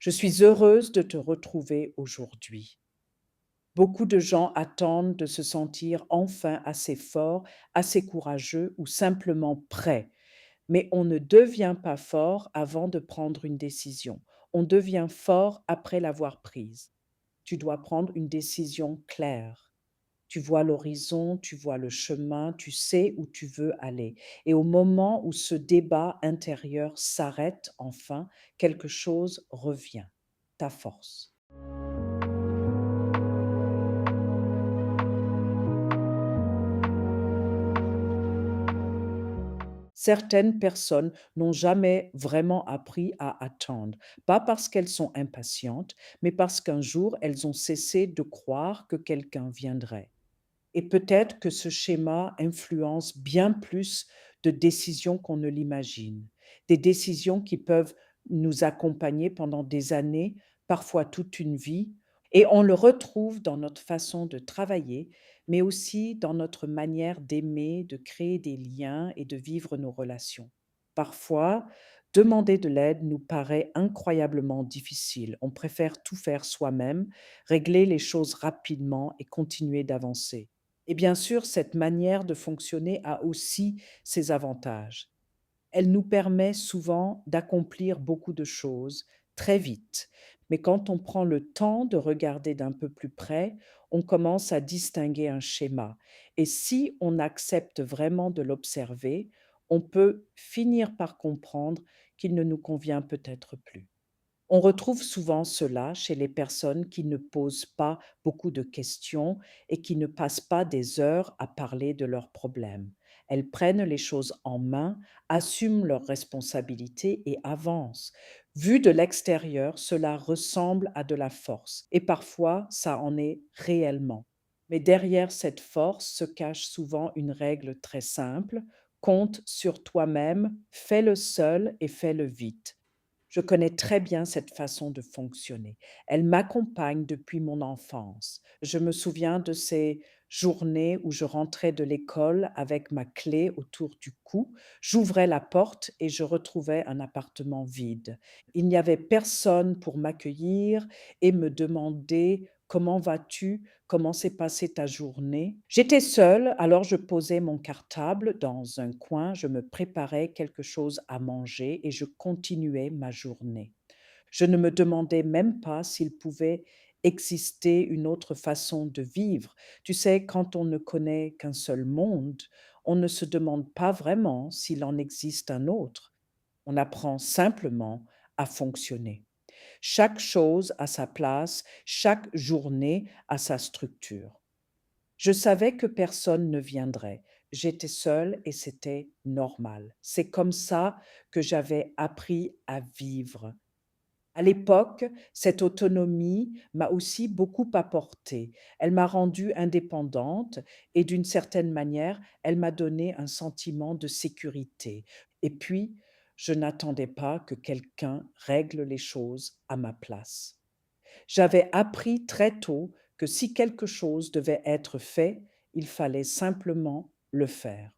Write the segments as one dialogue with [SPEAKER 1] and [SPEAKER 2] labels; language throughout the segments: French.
[SPEAKER 1] Je suis heureuse de te retrouver aujourd'hui. Beaucoup de gens attendent de se sentir enfin assez fort, assez courageux ou simplement prêt. Mais on ne devient pas fort avant de prendre une décision. On devient fort après l'avoir prise. Tu dois prendre une décision claire. Tu vois l'horizon, tu vois le chemin, tu sais où tu veux aller. Et au moment où ce débat intérieur s'arrête enfin, quelque chose revient, ta force. Certaines personnes n'ont jamais vraiment appris à attendre, pas parce qu'elles sont impatientes, mais parce qu'un jour elles ont cessé de croire que quelqu'un viendrait. Et peut-être que ce schéma influence bien plus de décisions qu'on ne l'imagine. Des décisions qui peuvent nous accompagner pendant des années, parfois toute une vie. Et on le retrouve dans notre façon de travailler, mais aussi dans notre manière d'aimer, de créer des liens et de vivre nos relations. Parfois, demander de l'aide nous paraît incroyablement difficile. On préfère tout faire soi-même, régler les choses rapidement et continuer d'avancer. Et bien sûr, cette manière de fonctionner a aussi ses avantages. Elle nous permet souvent d'accomplir beaucoup de choses très vite. Mais quand on prend le temps de regarder d'un peu plus près, on commence à distinguer un schéma. Et si on accepte vraiment de l'observer, on peut finir par comprendre qu'il ne nous convient peut-être plus. On retrouve souvent cela chez les personnes qui ne posent pas beaucoup de questions et qui ne passent pas des heures à parler de leurs problèmes. Elles prennent les choses en main, assument leurs responsabilités et avancent. Vu de l'extérieur, cela ressemble à de la force et parfois ça en est réellement. Mais derrière cette force se cache souvent une règle très simple: compte sur toi-même, fais-le seul et fais-le vite. Je connais très bien cette façon de fonctionner. Elle m'accompagne depuis mon enfance. Je me souviens de ces journées où je rentrais de l'école avec ma clé autour du cou, j'ouvrais la porte et je retrouvais un appartement vide. Il n'y avait personne pour m'accueillir et me demander: «Comment vas-tu? Comment s'est passée ta journée?» J'étais seule, alors je posais mon cartable dans un coin, je me préparais quelque chose à manger et je continuais ma journée. Je ne me demandais même pas s'il pouvait exister une autre façon de vivre. Tu sais, quand on ne connaît qu'un seul monde, on ne se demande pas vraiment s'il en existe un autre. On apprend simplement à fonctionner. Chaque chose a sa place, chaque journée a sa structure. Je savais que personne ne viendrait. J'étais seule et c'était normal. C'est comme ça que j'avais appris à vivre. À l'époque, cette autonomie m'a aussi beaucoup apporté. Elle m'a rendue indépendante et d'une certaine manière, elle m'a donné un sentiment de sécurité. Et puis, je n'attendais pas que quelqu'un règle les choses à ma place. J'avais appris très tôt que si quelque chose devait être fait, il fallait simplement le faire.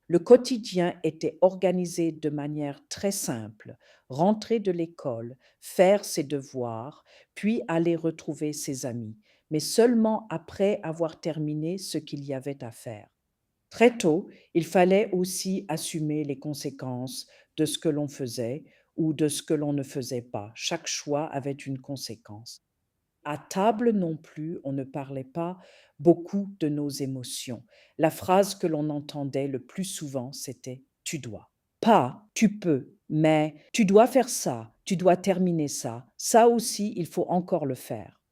[SPEAKER 1] Le quotidien était organisé de manière très simple: rentrer de l'école, faire ses devoirs, puis aller retrouver ses amis, mais seulement après avoir terminé ce qu'il y avait à faire. Très tôt, il fallait aussi assumer les conséquences de ce que l'on faisait ou de ce que l'on ne faisait pas. Chaque choix avait une conséquence. À table non plus, on ne parlait pas beaucoup de nos émotions. La phrase que l'on entendait le plus souvent, c'était: «Tu dois». Pas: «Tu peux», mais: «Tu dois faire ça, tu dois terminer ça aussi, il faut encore le faire».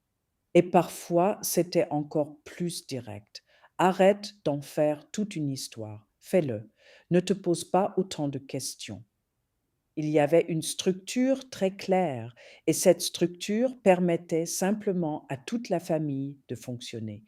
[SPEAKER 1] Et parfois, c'était encore plus direct: «Arrête d'en faire toute une histoire, fais-le. Ne te pose pas autant de questions». Il y avait une structure très claire et cette structure permettait simplement à toute la famille de fonctionner.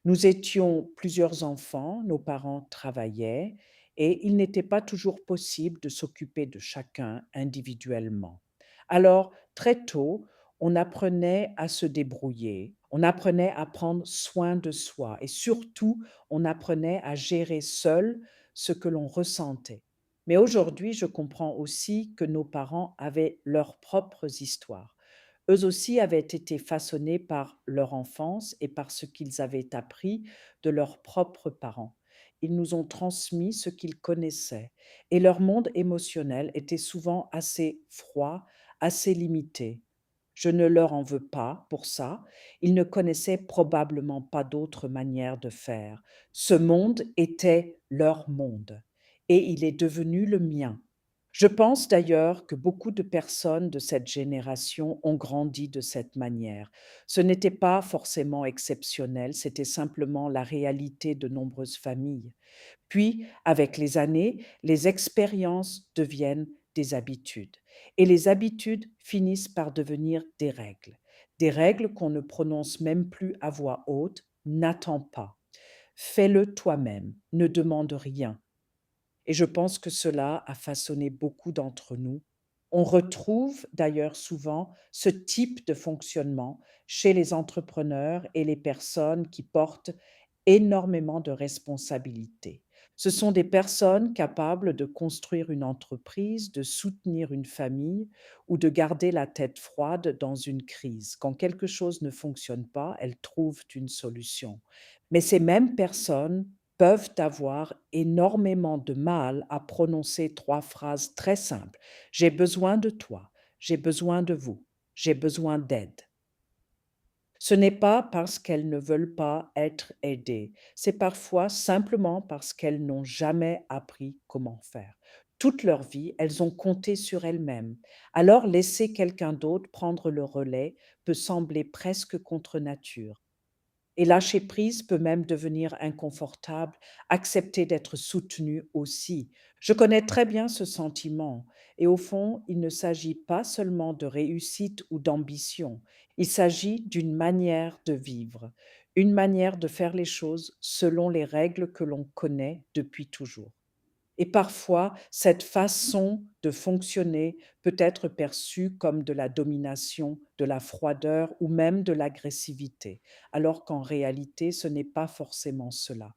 [SPEAKER 1] Nous étions plusieurs enfants, nos parents travaillaient et il n'était pas toujours possible de s'occuper de chacun individuellement. Alors, très tôt, on apprenait à se débrouiller, on apprenait à prendre soin de soi et surtout, on apprenait à gérer seul ce que l'on ressentait. Mais aujourd'hui, je comprends aussi que nos parents avaient leurs propres histoires. Eux aussi avaient été façonnés par leur enfance et par ce qu'ils avaient appris de leurs propres parents. Ils nous ont transmis ce qu'ils connaissaient et leur monde émotionnel était souvent assez froid, assez limité. Je ne leur en veux pas pour ça. Ils ne connaissaient probablement pas d'autre manière de faire. Ce monde était leur monde et il est devenu le mien. Je pense d'ailleurs que beaucoup de personnes de cette génération ont grandi de cette manière. Ce n'était pas forcément exceptionnel, c'était simplement la réalité de nombreuses familles. Puis, avec les années, les expériences deviennent des habitudes. Et les habitudes finissent par devenir des règles qu'on ne prononce même plus à voix haute. N'attends pas. Fais-le toi-même. Ne demande rien. Et je pense que cela a façonné beaucoup d'entre nous. On retrouve d'ailleurs souvent ce type de fonctionnement chez les entrepreneurs et les personnes qui portent énormément de responsabilités. Ce sont des personnes capables de construire une entreprise, de soutenir une famille ou de garder la tête froide dans une crise. Quand quelque chose ne fonctionne pas, elles trouvent une solution. Mais ces mêmes personnes peuvent avoir énormément de mal à prononcer 3 phrases très simples. J'ai besoin de toi, j'ai besoin de vous, j'ai besoin d'aide. Ce n'est pas parce qu'elles ne veulent pas être aidées, c'est parfois simplement parce qu'elles n'ont jamais appris comment faire. Toute leur vie, elles ont compté sur elles-mêmes. Alors laisser quelqu'un d'autre prendre le relais peut sembler presque contre nature. Et lâcher prise peut même devenir inconfortable, accepter d'être soutenu aussi. Je connais très bien ce sentiment. Et au fond, il ne s'agit pas seulement de réussite ou d'ambition, il s'agit d'une manière de vivre, une manière de faire les choses selon les règles que l'on connaît depuis toujours. Et parfois, cette façon de fonctionner peut être perçue comme de la domination, de la froideur ou même de l'agressivité, alors qu'en réalité, ce n'est pas forcément cela.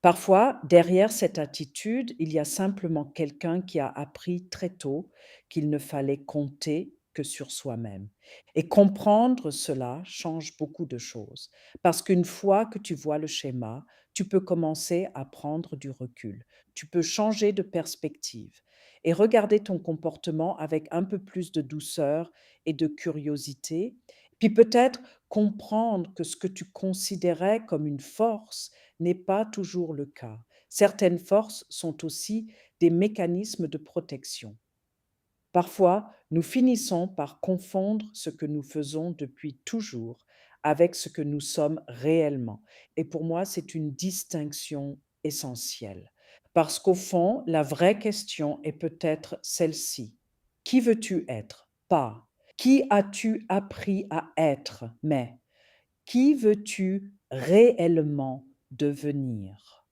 [SPEAKER 1] Parfois, derrière cette attitude, il y a simplement quelqu'un qui a appris très tôt qu'il ne fallait compter que sur soi-même. Et comprendre cela change beaucoup de choses, parce qu'une fois que tu vois le schéma, tu peux commencer à prendre du recul. Tu peux changer de perspective et regarder ton comportement avec un peu plus de douceur et de curiosité, puis peut-être comprendre que ce que tu considérais comme une force n'est pas toujours le cas. Certaines forces sont aussi des mécanismes de protection. Parfois, nous finissons par confondre ce que nous faisons depuis toujours avec ce que nous sommes réellement. Et pour moi, c'est une distinction essentielle. Parce qu'au fond, la vraie question est peut-être celle-ci. Qui veux-tu être? Pas. Qui as-tu appris à être? Mais qui veux-tu réellement devenir?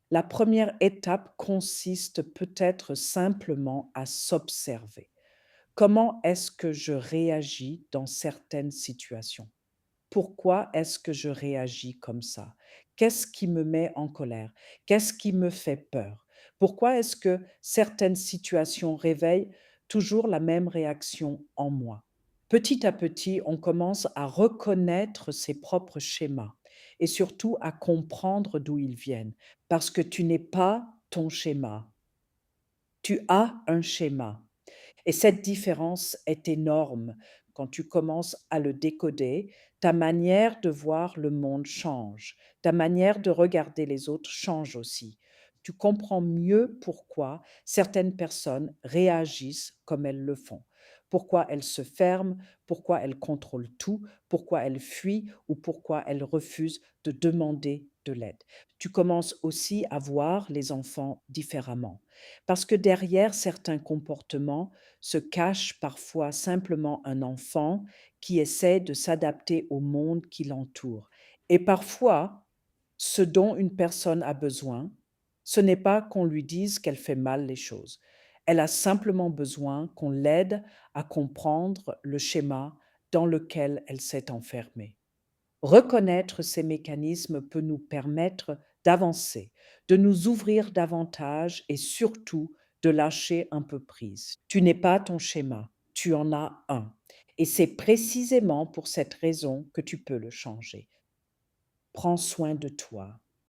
[SPEAKER 1] La première étape consiste peut-être simplement à s'observer. Comment est-ce que je réagis dans certaines situations? Pourquoi est-ce que je réagis comme ça? Qu'est-ce qui me met en colère? Qu'est-ce qui me fait peur? Pourquoi est-ce que certaines situations réveillent toujours la même réaction en moi? Petit à petit, on commence à reconnaître ses propres schémas et surtout à comprendre d'où ils viennent, parce que tu n'es pas ton schéma, tu as un schéma. Et cette différence est énorme. Quand tu commences à le décoder, ta manière de voir le monde change. Ta manière de regarder les autres change aussi. Tu comprends mieux pourquoi certaines personnes réagissent comme elles le font. Pourquoi elles se ferment, pourquoi elles contrôlent tout, pourquoi elles fuient ou pourquoi elles refusent de demander de l'aide. Tu commences aussi à voir les enfants différemment. Parce que derrière certains comportements, se cache parfois simplement un enfant qui essaie de s'adapter au monde qui l'entoure. Et parfois, ce dont une personne a besoin, ce n'est pas qu'on lui dise qu'elle fait mal les choses. Elle a simplement besoin qu'on l'aide à comprendre le schéma dans lequel elle s'est enfermée. Reconnaître ces mécanismes peut nous permettre d'avancer, de nous ouvrir davantage et surtout de lâcher un peu prise. Tu n'es pas ton schéma, tu en as un. Et c'est précisément pour cette raison que tu peux le changer. Prends soin de toi.